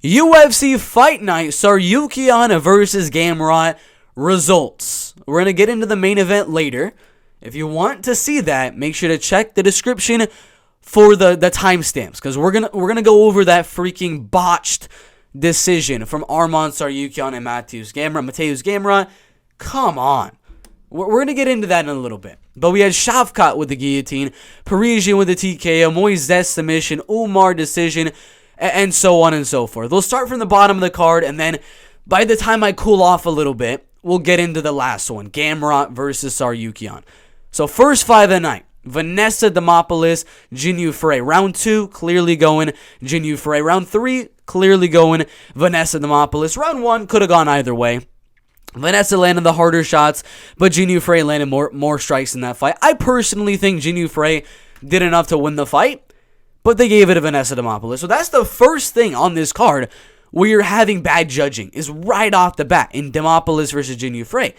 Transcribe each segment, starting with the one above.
UFC Fight Night, Tsarukyan versus Gamrot results. We're going to get into the main event later. If you want to see that, make sure to check the description for the timestamps, because we're gonna go over that freaking botched decision from Arman Tsarukyan and Mateusz Gamrot. Come on. We're going to get into that in a little bit. But we had Shavkat with the guillotine, Parisian with the TKO, Moises submission, Umar decision, and so on and so forth. We'll start from the bottom of the card, and then by the time I cool off a little bit, we'll get into the last one, Gamrot versus Tsarukyan. So first fight of the night, Vanessa Demopoulos, Jinyu Frey. Round 2, clearly going Jinyu Frey. Round 3, clearly going Vanessa Demopoulos. Round 1 could have gone either way. Vanessa landed the harder shots, but Jinyu Frey landed more strikes in that fight. I personally think Jinyu Frey did enough to win the fight, but they gave it to Vanessa Demopoulos. So that's the first thing on this card where you're having bad judging, is right off the bat in Demopoulos versus Jinyu Frey.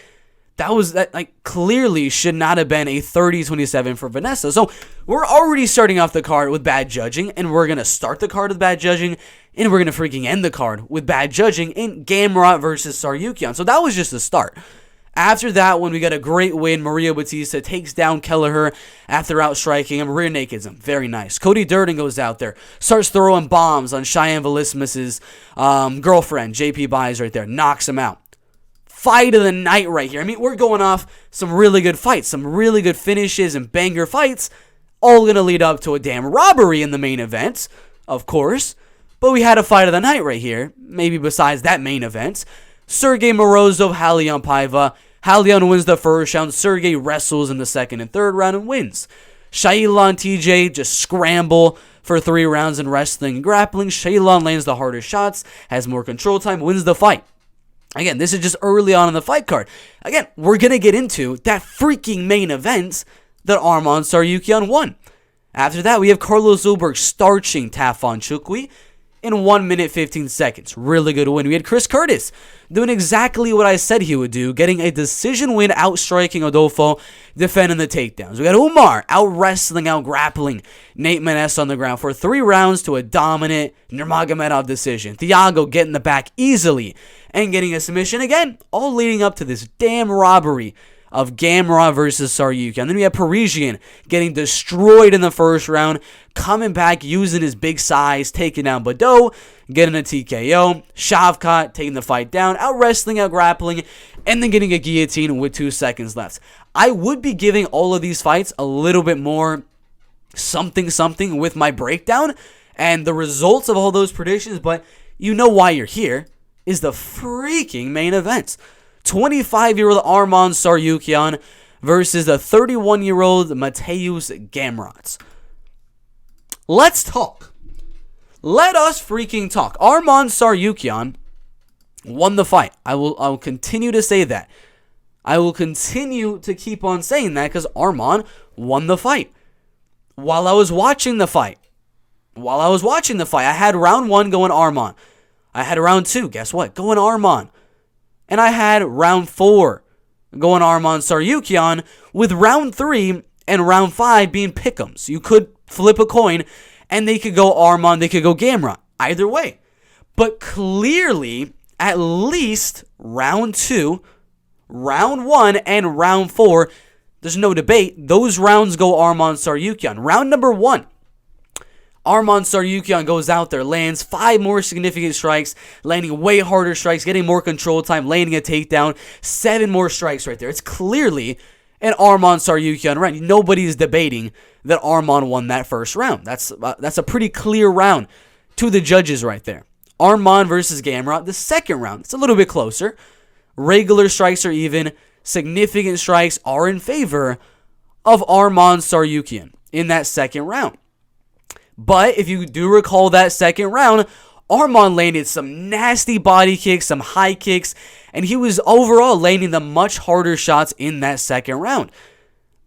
That clearly should not have been a 30-27 for Vanessa. So we're already starting off the card with bad judging, and we're going to start the card with bad judging, and we're going to freaking end the card with bad judging in Gamrot versus Tsarukyan. So that was just the start. After that one, we got a great win. Maria Batista takes down Kelleher after outstriking him. Rear nakeds him. Very nice. Cody Durden goes out there, starts throwing bombs on Cheyenne Velismus's girlfriend, JP Buys right there. Knocks him out. Fight of the night right here. I mean, we're going off some really good fights, some really good finishes and banger fights, all going to lead up to a damn robbery in the main event, of course. But we had a fight of the night right here, maybe besides that main event. Sergey Morozov, Halion Paiva. Halion wins the first round. Sergey wrestles in the second and third round and wins. Shailon TJ just scramble for 3 rounds in wrestling and grappling. Shailon lands the harder shots, has more control time, wins the fight. Again, this is just early on in the fight card. Again, we're going to get into that freaking main event that Arman Tsarukyan won. After that, we have Carlos Ulberg starching Tafon Chukwi in 1 minute 15 seconds. Really good win. We had Chris Curtis doing exactly what I said he would do, getting a decision win, outstriking Adolfo, defending the takedowns. We got Umar out-wrestling, out-grappling Nate Maness on the ground for 3 rounds to a dominant Nurmagomedov decision. Thiago getting the back easily and getting a submission again, all leading up to this damn robbery of Gamrot versus Tsarukyan. And then we have Parisian getting destroyed in the first round, coming back using his big size, taking down Badeau, getting a TKO. Shavkat taking the fight down, out-wrestling, out-grappling, and then getting a guillotine with 2 seconds left. I would be giving all of these fights a little bit more something with my breakdown and the results of all those predictions, but you know why you're here, is the freaking main event. 25-year-old Arman Tsarukyan versus the 31-year-old Mateusz Gamrot. Let's talk. Let us freaking talk. Arman Tsarukyan won the fight. I will continue to say that. I will continue to keep on saying that because Arman won the fight. While I was watching the fight, I had round 1 going Arman. I had round 2, guess what? Going Arman. And I had round 4 going Arman Tsarukyan, with round 3 and round 5 being pick'ems. You could flip a coin and they could go Arman, they could go Gamrot. Either way. But clearly, at least round 2, round 1, and round 4, there's no debate. Those rounds go Arman Tsarukyan. Round number 1. Arman Tsarukyan goes out there, lands 5 more significant strikes, landing way harder strikes, getting more control time, landing a takedown, 7 more strikes right there. It's clearly an Arman Tsarukyan round. Nobody's debating that Arman won that first round. That's a pretty clear round to the judges right there. Arman versus Gamrot, the second round. It's a little bit closer. Regular strikes are even. Significant strikes are in favor of Arman Tsarukyan in that second round. But if you do recall that second round, Arman landed some nasty body kicks, some high kicks, and he was overall landing the much harder shots in that second round.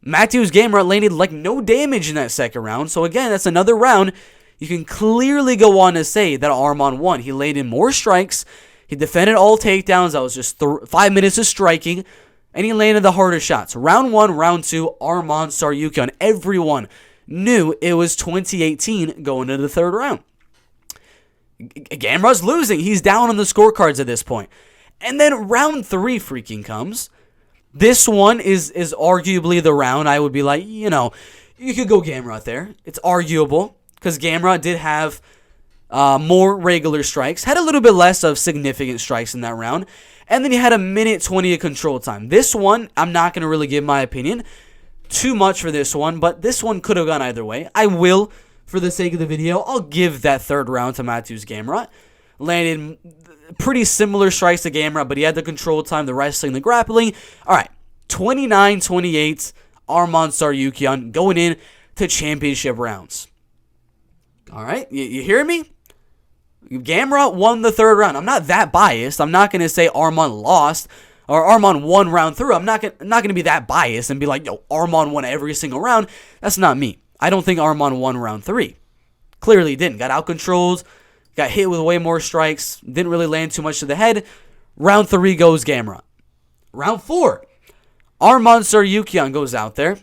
Mateusz Gamrot landed like no damage in that second round, so again, that's another round you can clearly go on to say that Arman won. He landed more strikes, he defended all takedowns, that was just 5 minutes of striking, and he landed the harder shots. Round 1, round 2, Arman Tsarukyan. Everyone knew it was 2018 going into the third round. Gamrot's losing. He's down on the scorecards at this point. And then round 3 freaking comes. This one is arguably the round I would be like, you could go Gamrot there. It's arguable because Gamrot did have more regular strikes, had a little bit less of significant strikes in that round, and then he had a minute 20 of control time. This one, I'm not going to really give my opinion too much for this one, but this one could have gone either way. I will, for the sake of the video, I'll give that third round to Mateusz Gamrot. Landed pretty similar strikes to Gamrot, but he had the control time, the wrestling, the grappling. All right, 29-28, Arman Tsarukyan going in to championship rounds. All right, you hear me? Gamrot won the third round. I'm not that biased. I'm not going to say Arman lost or Arman won round 3. I'm not going to be that biased and be like, yo, Arman won every single round. That's not me. I don't think Arman won round 3. Clearly didn't. Got out-controlled, got hit with way more strikes, didn't really land too much to the head. Round 3 goes Gamrot. Round 4, Arman Tsarukyan goes out there.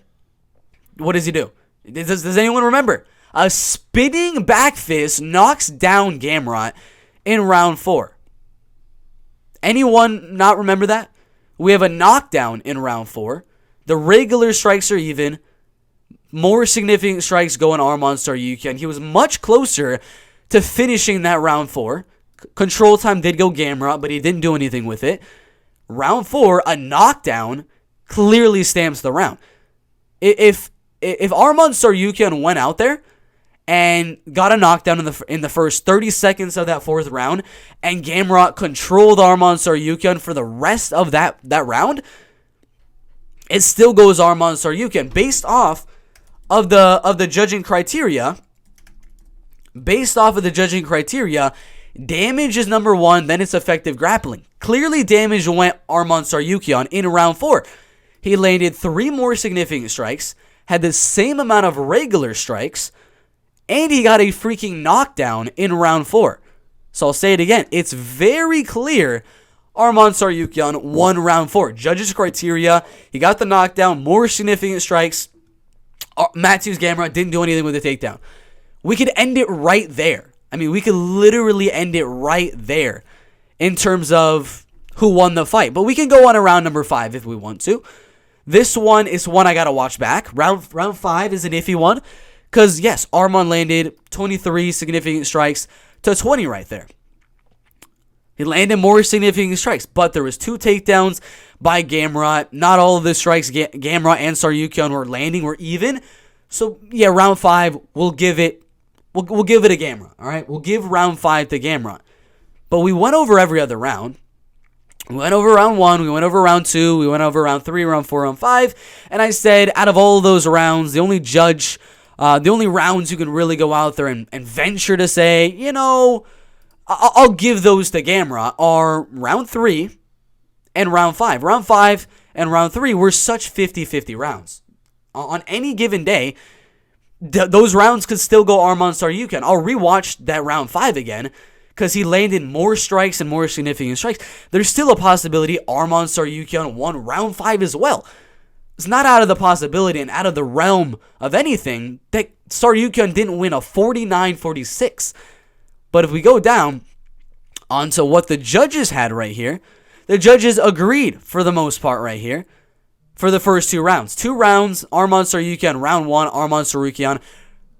What does he do? Does anyone remember? A spinning back fist knocks down Gamrot in round 4. Anyone not remember that? We have a knockdown in round 4. The regular strikes are even. More significant strikes go on Arman Tsarukyan. He was much closer to finishing that round 4. Control time did go Gamrot, but he didn't do anything with it. Round 4, a knockdown clearly stamps the round. If Arman Tsarukyan went out there and got a knockdown in the first 30 seconds of that 4th round, and Gamrot controlled Arman Tsarukyan for the rest of that round, it still goes Arman Tsarukyan based off of the judging criteria. Based off of the judging criteria, damage is number 1, then it's effective grappling. Clearly, damage went Arman Tsarukyan in round 4. He landed 3 more significant strikes, had the same amount of regular strikes, and he got a freaking knockdown in round 4. So I'll say it again. It's very clear Arman Tsarukyan won round 4. Judges' criteria, he got the knockdown, more significant strikes. Mateusz Gamrot didn't do anything with the takedown. We could end it right there. I mean, we could literally end it right there in terms of who won the fight. But we can go on to round number 5 if we want to. This one is one I got to watch back. Round 5 is an iffy one. Because, yes, Arman landed 23 significant strikes to 20 right there. He landed more significant strikes, but there was 2 takedowns by Gamrot. Not all of the strikes Gamrot and Tsarukyan were landing were even. So, yeah, round 5, we'll give it a Gamrot, all right? We'll give round 5 to Gamrot. But we went over every other round. We went over round 1, we went over round 2, we went over round 3, round 4, round 5. And I said, out of all of those rounds, the only rounds you can really go out there and venture to say, I'll give those to Gamrot are round 3 and round 5. Round 5 and round 3 were such 50-50 rounds. On any given day, those rounds could still go Arman Tsarukyan. I'll rewatch that round 5 again because he landed more strikes and more significant strikes. There's still a possibility Arman Tsarukyan won round 5 as well. It's not out of the possibility and out of the realm of anything that Tsarukyan didn't win a 49-46. But if we go down onto what the judges had right here, the judges agreed for the most part right here for the first 2 rounds. 2 rounds, Arman Tsarukyan, round 1, Arman Tsarukyan,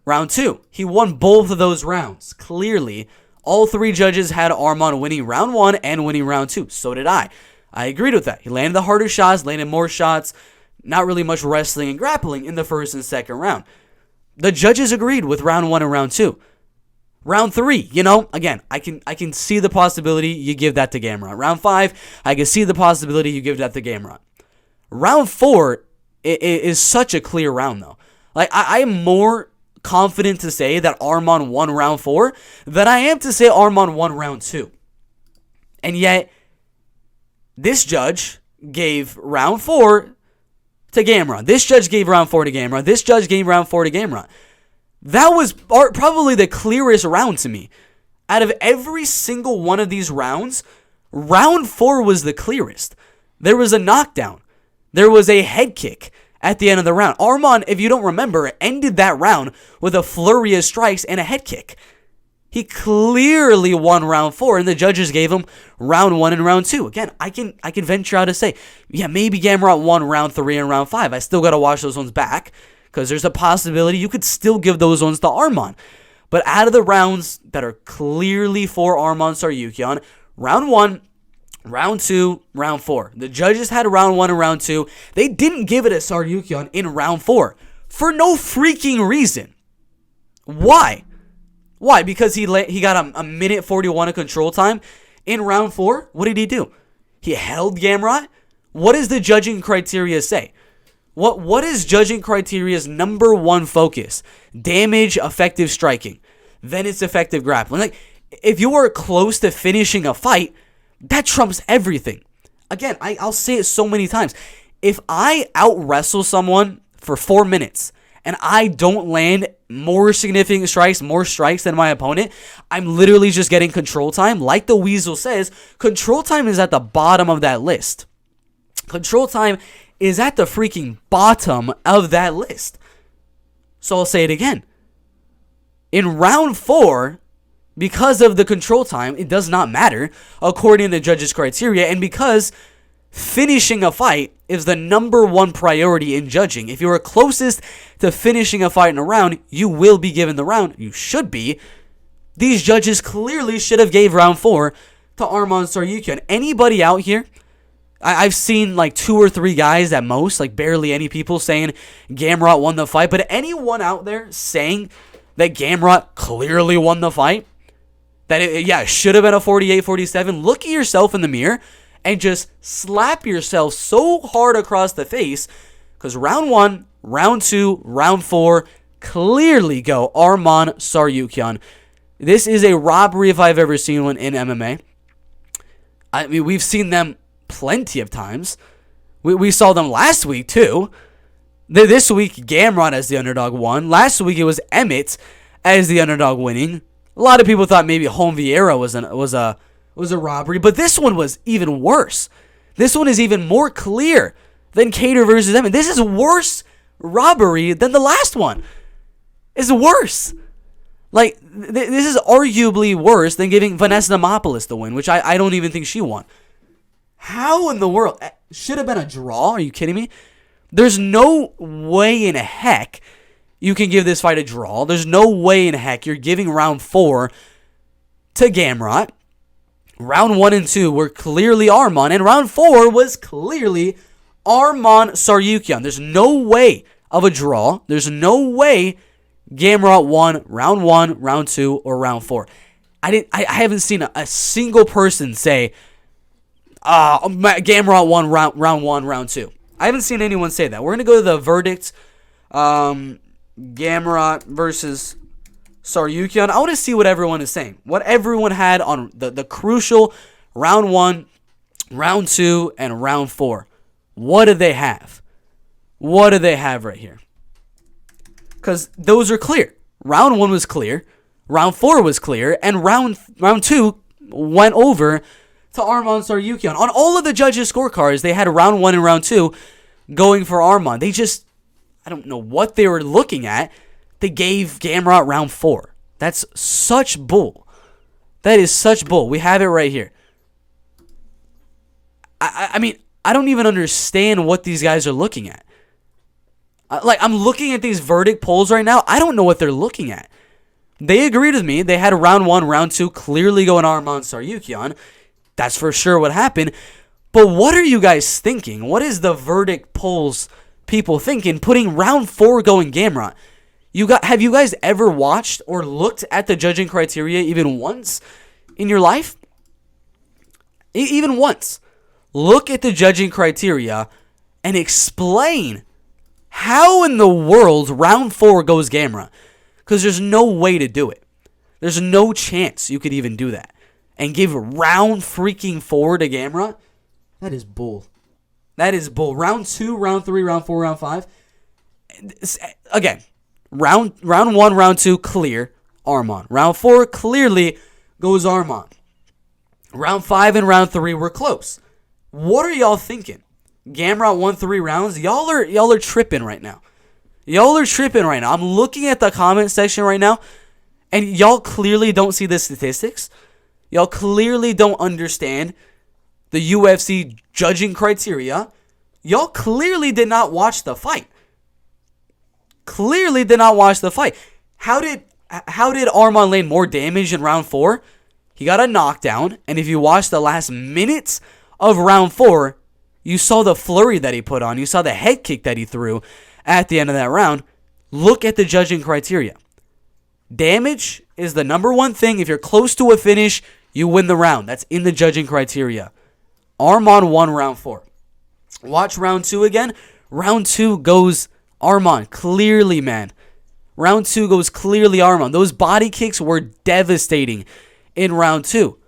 round 2. He won both of those rounds. Clearly, all 3 judges had Arman winning round 1 and winning round 2. So did I. I agreed with that. He landed the harder shots, landed more shots. Not really much wrestling and grappling in the first and second round. The judges agreed with round 1 and round 2. Round 3, again, I can see the possibility you give that to Gamrot. Round 5, I can see the possibility you give that to Gamrot. Round 4 is such a clear round, though. Like, I am more confident to say that Arman won round 4 than I am to say Arman won round 2. And yet, this judge gave round 4 to Gamrot. This judge gave round 4 to Gamrot. This judge gave round 4 to Gamrot. That was probably the clearest round to me. Out of every single one of these rounds, round 4 was the clearest. There was a knockdown. There was a head kick at the end of the round. Arman, if you don't remember, ended that round with a flurry of strikes and a head kick. He clearly won round 4, and the judges gave him round 1 and round 2. Again, I can venture out to say, yeah, maybe Gamrot won round 3 and round 5. I still got to watch those ones back, because there's a possibility you could still give those ones to Arman. But out of the rounds that are clearly for Arman Tsarukyan, round 1, round 2, round 4. The judges had round 1 and round 2. They didn't give it to Tsarukyan in round 4 for no freaking reason. Why? Why? Because he got a minute 41 of control time in round 4? What did he do? He held Gamrot? What does the judging criteria say? What is judging criteria's number one focus? Damage, effective striking. Then it's effective grappling. Like, if you are close to finishing a fight, that trumps everything. Again, I'll say it so many times. If I out-wrestle someone for 4 minutes and I don't land more significant strikes, more strikes than my opponent, I'm literally just getting control time. Like the Weasel says, control time is at the bottom of that list. Control time is at the freaking bottom of that list. So I'll say it again. In round 4, because of the control time, it does not matter according to the judges' criteria, and because finishing a fight is the number one priority in judging. If you are closest to finishing a fight in a round, you will be given the round. You should be. These judges clearly should have gave round 4 to Arman Tsarukyan. Anybody out here, I've seen like 2 or 3 guys at most, like barely any people saying Gamrot won the fight, but anyone out there saying that Gamrot clearly won the fight, that it should have been a 48-47, look at yourself in the mirror and just slap yourself so hard across the face, because round 1, round 2, round 4 clearly go Arman Tsarukyan. This is a robbery if I've ever seen one in MMA. I mean, we've seen them plenty of times. We saw them last week too. This week, Gamrot as the underdog won. Last week, it was Emmett as the underdog winning. A lot of people thought maybe Home Vieira was a robbery, but this one was even worse. This one is even more clear than Cater versus Emmett. This is worse robbery than the last one. It's worse. Like, this is arguably worse than giving Vanessa Demopoulos the win, which I don't even think she won. How in the world? Should have been a draw? Are you kidding me? There's no way in heck you can give this fight a draw. There's no way in heck you're giving round 4 to Gamrot. Round 1 and 2 were clearly Arman, and round 4 was clearly Arman Tsarukyan. There's no way of a draw. There's no way Gamrot won round 1, round 2, or round 4. I haven't seen a single person say Gamrot won round 1, round 2. I haven't seen anyone say that. We're going to go to the verdict. Gamrot versus Tsarukyan. I want to see what everyone is saying. What everyone had on the crucial round 1, round 2, and round 4. What do they have? What do they have right here? Because those are clear. Round 1 was clear. Round 4 was clear. And round 2 went over to Arman Tsarukyan. On all of the judges' scorecards, they had round 1 and round 2 going for Arman. They just, I don't know what they were looking at. They gave Gamrot round 4. That's such bull. That is such bull. We have it right here. I mean, I don't even understand what these guys are looking at. I'm looking at these verdict polls right now. I don't know what they're looking at. They agreed with me. They had round 1, round 2 clearly going Arman Tsarukyan. That's for sure what happened. But what are you guys thinking? What is the verdict polls people thinking, putting round 4 going Gamrot? Have you guys ever watched or looked at the judging criteria even once in your life? Even once. Look at the judging criteria and explain how in the world round 4 goes Gamrot. Because there's no way to do it. There's no chance you could even do that. And give round freaking 4 to Gamrot? That is bull. That is bull. Round 2, round 3, round 4, round 5. Again, round 1, round 2, clear, Arman. Round 4, clearly goes Arman. Round 5 and round 3 were close. What are y'all thinking? Gamrot won 3 rounds? Y'all are tripping right now. Y'all are tripping right now. I'm looking at the comment section right now, And y'all clearly don't see the statistics. Y'all clearly don't understand the UFC judging criteria. Y'all clearly did not watch the fight. Clearly did not watch the fight. How did Arman land more damage in round 4? He got a knockdown, and if you watch the last minutes of round 4, you saw the flurry that he put on. You saw the head kick that he threw at the end of that round. Look at the judging criteria. Damage is the number one thing. If you're close to a finish, you win the round. That's in the judging criteria. Arman won round 4. Watch round 2 again. Round 2 goes Arman. Clearly, man. Round 2 goes clearly Arman. Those body kicks were devastating in round 2.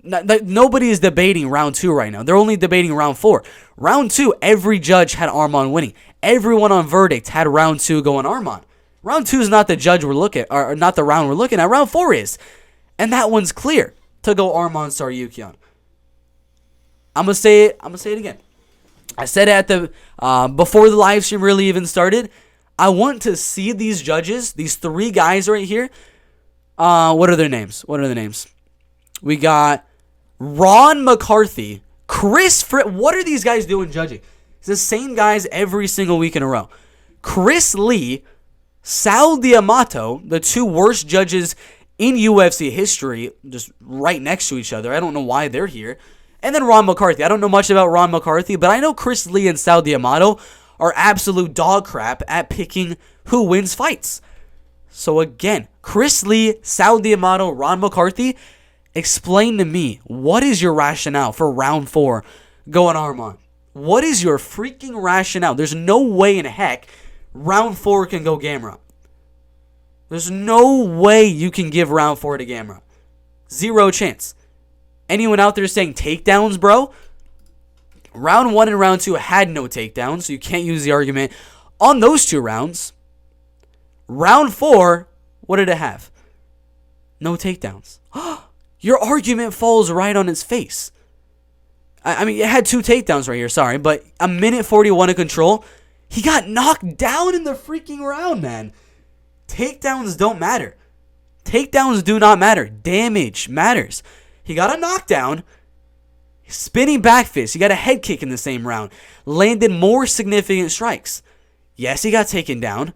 Nobody is debating round 2 right now. They're only debating round 4. Round 2, every judge had Arman winning. Everyone on verdict had round 2 going Arman. Round 2 is not the judge we're looking at, or not the round we're looking at. Round 4 is. And that one's clear to go Arman Tsarukyan. I'm gonna say it again. I said it at the before the live stream really even started. I want to see these judges, these 3 guys right here. What are their names? We got Ron McCarthy, Chris Fripp. What are these guys doing judging? It's the same guys every single week in a row. Chris Lee, Sal D'Amato, the 2 worst judges in UFC history, just right next to each other. I don't know why they're here. And then Ron McCarthy. I don't know much about Ron McCarthy, but I know Chris Lee and Sal D'Amato are absolute dog crap at picking who wins fights. So again, Chris Lee, Sal D'Amato, Ron McCarthy, explain to me, what is your rationale for round 4 going Arman? What is your freaking rationale? There's no way in heck round 4 can go Gamrot. There's no way you can give round 4 to Gamrot. Zero chance. Anyone out there saying takedowns, bro? Round 1 and round 2 had no takedowns, so you can't use the argument on those 2 rounds. Round 4, what did it have? No takedowns. Your argument falls right on its face. I mean, it had 2 takedowns right here, sorry, but a minute 41 of control. He got knocked down in the freaking round, man. Takedowns don't matter. Takedowns do not matter. Damage matters. He got a knockdown. Spinning back fist. He got a head kick in the same round. Landed more significant strikes. Yes, he got taken down.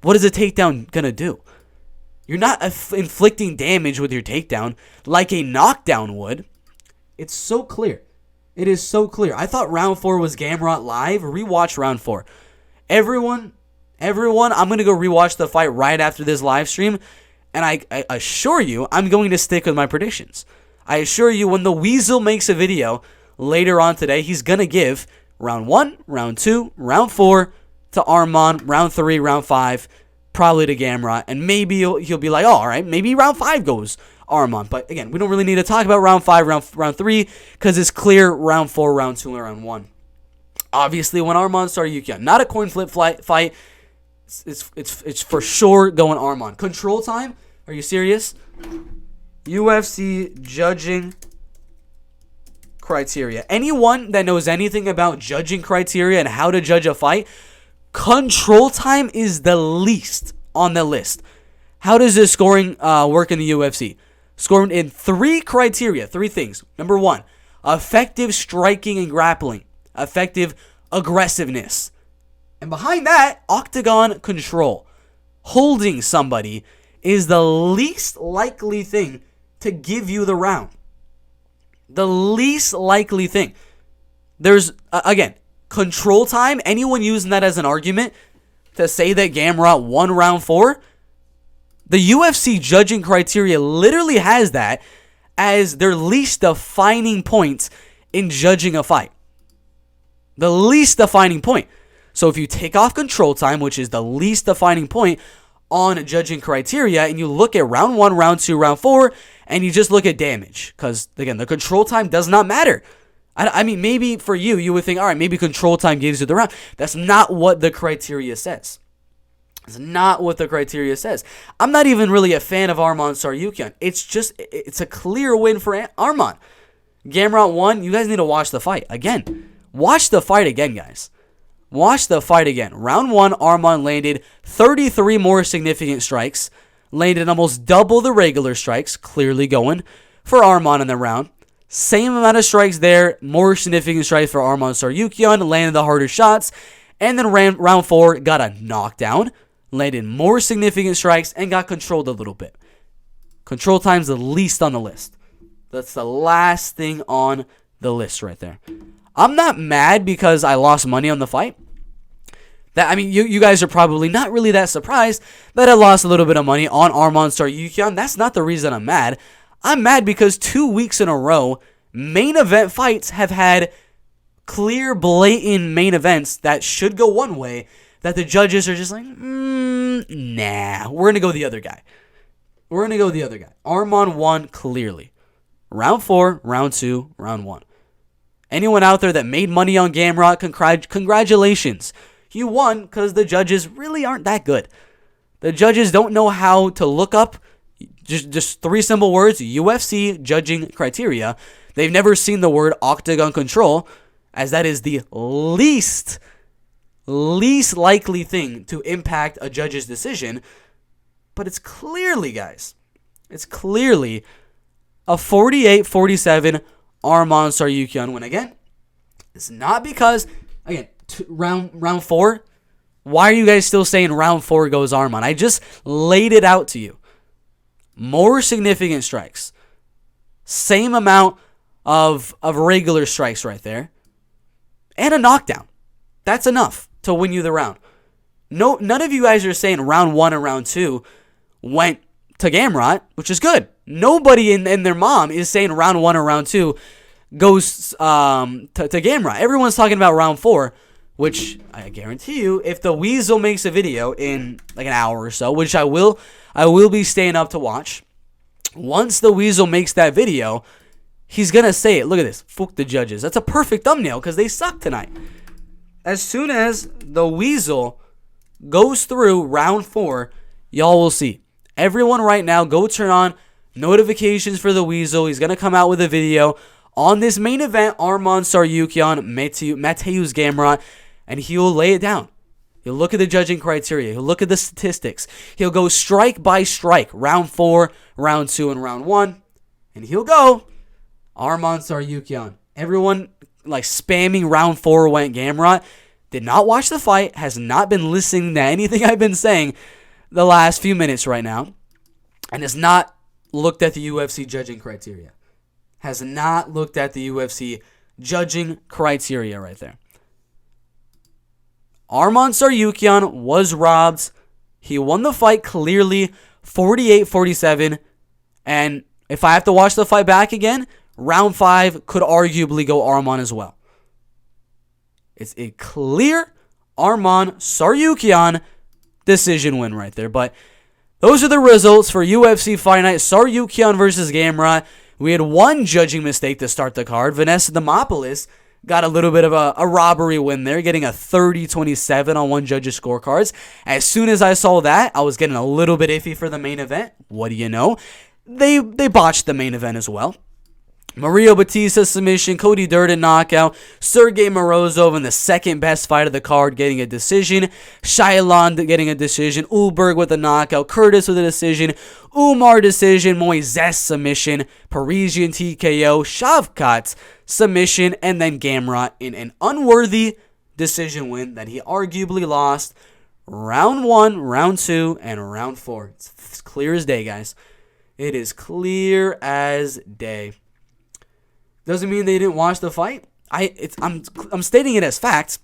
What is a takedown going to do? You're not inflicting damage with your takedown like a knockdown would. It's so clear. It is so clear. I thought round 4 was Gamrot live. Rewatch round 4. Everyone, I'm going to go rewatch the fight right after this live stream. And I assure you, I'm going to stick with my predictions. I assure you, when the Weasel makes a video later on today, he's going to give round 1, round 2, round 4 to Arman, round 3, round 5, probably to Gamrot. And maybe he'll be like, oh, all right, maybe round 5 goes Arman. But again, we don't really need to talk about round 5, round 3, because it's clear round 4, round 2, and round 1. Obviously, when Arman Tsarukyan, not a coin flip fight, it's for sure going Arman. Control time? Are you serious? UFC judging criteria. Anyone that knows anything about judging criteria and how to judge a fight, control time is the least on the list. How does this scoring work in the UFC? Scoring in 3 criteria, 3 things. Number 1, effective striking and grappling. Effective aggressiveness. And behind that, octagon control. Holding somebody is the least likely thing to give you the round. The least likely thing. There's, again, control time. Anyone using that as an argument to say that Gamrot won round 4, the UFC judging criteria literally has that as their least defining point in judging a fight. The least defining point. So if you take off control time, which is the least defining point on judging criteria, and you look at round 1, round 2, round 4, and you just look at damage, because, again, the control time does not matter. I mean, maybe for you would think, all right, maybe control time gives you the round. That's not what the criteria says. It's not what the criteria says. I'm not even really a fan of Arman Tsarukyan. It's a clear win for Arman. Gamrot won. You guys need to watch the fight again. Watch the fight again, guys. Watch the fight again. Round 1, Arman landed 33 more significant strikes. landed almost double the regular strikes, clearly going for Arman in the round. Same amount of strikes there, more significant strikes for Arman Tsarukyan, landed the harder shots, and then round 4 got a knockdown, landed more significant strikes, and got controlled a little bit. Control time's the least on the list. That's the last thing on the list right there. I'm not mad because I lost money on the fight. You guys are probably not really that surprised that I lost a little bit of money on Arman Tsarukyan. That's not the reason I'm mad. I'm mad because 2 weeks in a row, main event fights have had clear, blatant main events that should go one way that the judges are just like, nah, we're going to go the other guy. Arman won clearly. Round 4, round 2, round 1. Anyone out there that made money on Gamrot, congratulations. You won because the judges really aren't that good. The judges don't know how to look up just 3 simple words, UFC judging criteria. They've never seen the word octagon control, as that is the least likely thing to impact a judge's decision. But it's clearly, guys, a 48-47 Arman Tsarukyan win. Again, it's not because, again, round 4, why are you guys still saying round 4 goes Arman? I just laid it out to you. More significant strikes. Same amount of regular strikes right there. And a knockdown. That's enough to win you the round. No, none of you guys are saying round 1 and round 2 went to Gamrot, which is good. Nobody in their mom is saying round 1 or round 2 goes to Gamrot. Everyone's talking about round 4, which I guarantee you, if the Weasel makes a video in like an hour or so, which I will be staying up to watch. Once the Weasel makes that video, he's going to say it. Look at this. Fuck the judges. That's a perfect thumbnail because they suck tonight. As soon as the Weasel goes through round 4, y'all will see. Everyone right now, go turn on notifications for the Weasel. He's going to come out with a video on this main event, Arman Tsarukyan, Mateusz Gamrot, and he'll lay it down. He'll look at the judging criteria. He'll look at the statistics. He'll go strike by strike, round 4, round 2, and round 1. And he'll go Arman Tsarukyan. Everyone like spamming round 4 went Gamrot. Did not watch the fight. Has not been listening to anything I've been saying the last few minutes right now. And has not looked at the UFC judging criteria. Has not looked at the UFC judging criteria right there. Arman Tsarukyan was robbed. He won the fight clearly, 48-47. And if I have to watch the fight back again, round 5 could arguably go Arman as well. It's a clear Arman Tsarukyan decision win right there. But those are the results for UFC Fight Night. Tsarukyan versus Gamrot. We had one judging mistake to start the card. Vanessa Demopoulos got a little bit of a robbery win there, getting a 30-27 on one judge's scorecards. As soon as I saw that, I was getting a little bit iffy for the main event. What do you know? They botched the main event as well. Mario Batista submission, Cody Durden knockout, Sergey Morozov in the second best fight of the card getting a decision, Shailan getting a decision, Ulberg with a knockout, Curtis with a decision, Umar decision, Moises submission, Parisian TKO, Shavkat submission, and then Gamrot in an unworthy decision win that he arguably lost round 1, round 2, and round 4. It's clear as day, guys. It is clear as day. Doesn't mean they didn't watch the fight. I'm stating it as facts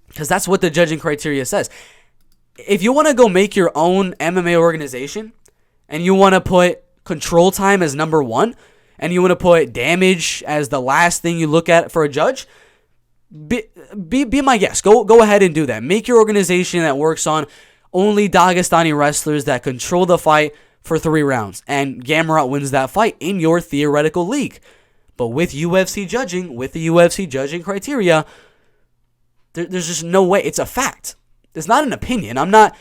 because that's what the judging criteria says. If you want to go make your own MMA organization and you want to put control time as number 1 and you want to put damage as the last thing you look at for a judge, be my guest. Go ahead and do that. Make your organization that works on only Dagestani wrestlers that control the fight for 3 rounds. And Gamrot wins that fight in your theoretical league. But with UFC judging, with the UFC judging criteria, there's just no way. It's a fact. It's not an opinion. I'm not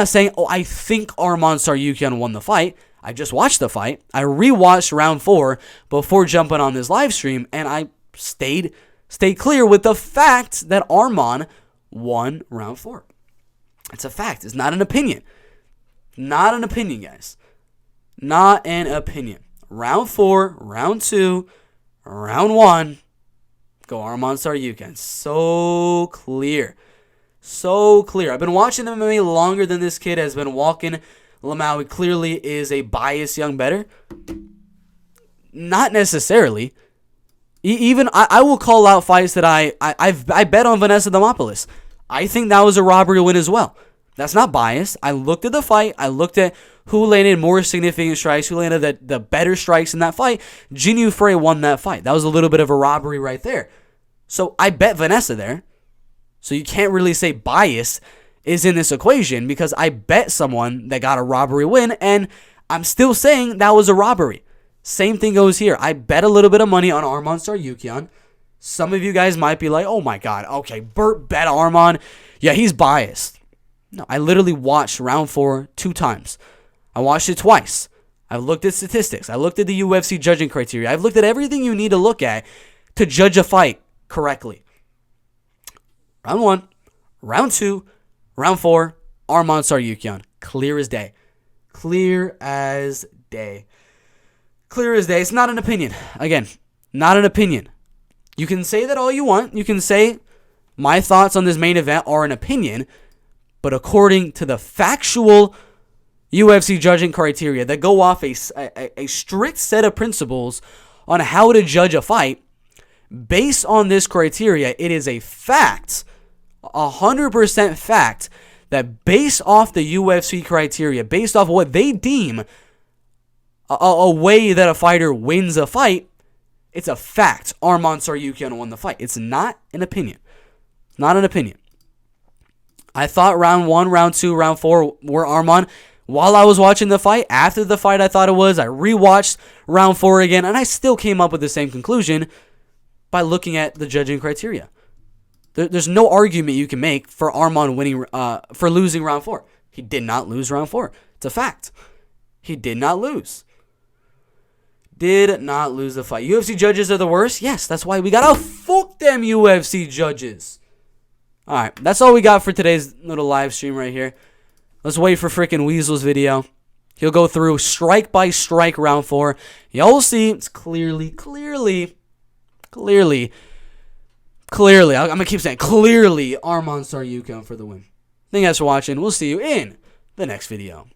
saying, I think Arman Tsarukyan won the fight. I just watched the fight. I rewatched round 4 before jumping on this live stream, and I stayed clear with the fact that Arman won round 4. It's a fact. It's not an opinion. Not an opinion, guys. Not an opinion. Round 4, round 2, round 1. Go Arman Tsarukyan. So clear. So clear. I've been watching MMA longer than this kid has been walking. Lamawi clearly is a biased young bettor. Not necessarily. Even I will call out fights that I bet on Vanessa Demopoulos. I think that was a robbery win as well. That's not biased. I looked at the fight. I looked at who landed more significant strikes, who landed the better strikes in that fight. Jinyu Frey won that fight. That was a little bit of a robbery right there. So I bet Vanessa there. So you can't really say bias is in this equation because I bet someone that got a robbery win, and I'm still saying that was a robbery. Same thing goes here. I bet a little bit of money on Arman Tsarukyan. Some of you guys might be like, oh my God, okay, Bert bet Arman. Yeah, he's biased. No, I literally watched round 4 2 times. I watched it twice. I've looked at statistics. I looked at the UFC judging criteria. I've looked at everything you need to look at to judge a fight correctly. Round 1, round 2, round 4, Arman Tsarukyan. Clear as day. Clear as day. Clear as day. It's not an opinion. Again, not an opinion. You can say that all you want. You can say my thoughts on this main event are an opinion, but according to the factual UFC judging criteria that go off a strict set of principles on how to judge a fight, based on this criteria, it is a fact, 100% fact, that based off the UFC criteria, based off what they deem a way that a fighter wins a fight, it's a fact Arman Tsarukyan won the fight. It's not an opinion. Not an opinion. I thought round 1, round 2, round 4 were Arman. While I was watching the fight, after the fight I thought it was, I rewatched round 4 again, and I still came up with the same conclusion by looking at the judging criteria. There's no argument you can make for Arman for losing round 4. He did not lose round 4. It's a fact. He did not lose. Did not lose the fight. UFC judges are the worst? Yes, that's why we gotta fuck them UFC judges. Alright, that's all we got for today's little live stream right here. Let's wait for freaking Weasel's video. He'll go through strike by strike round 4. Y'all will see it's clearly, I'm gonna keep saying clearly Arman Tsarukyan for the win. Thank you guys for watching. We'll see you in the next video.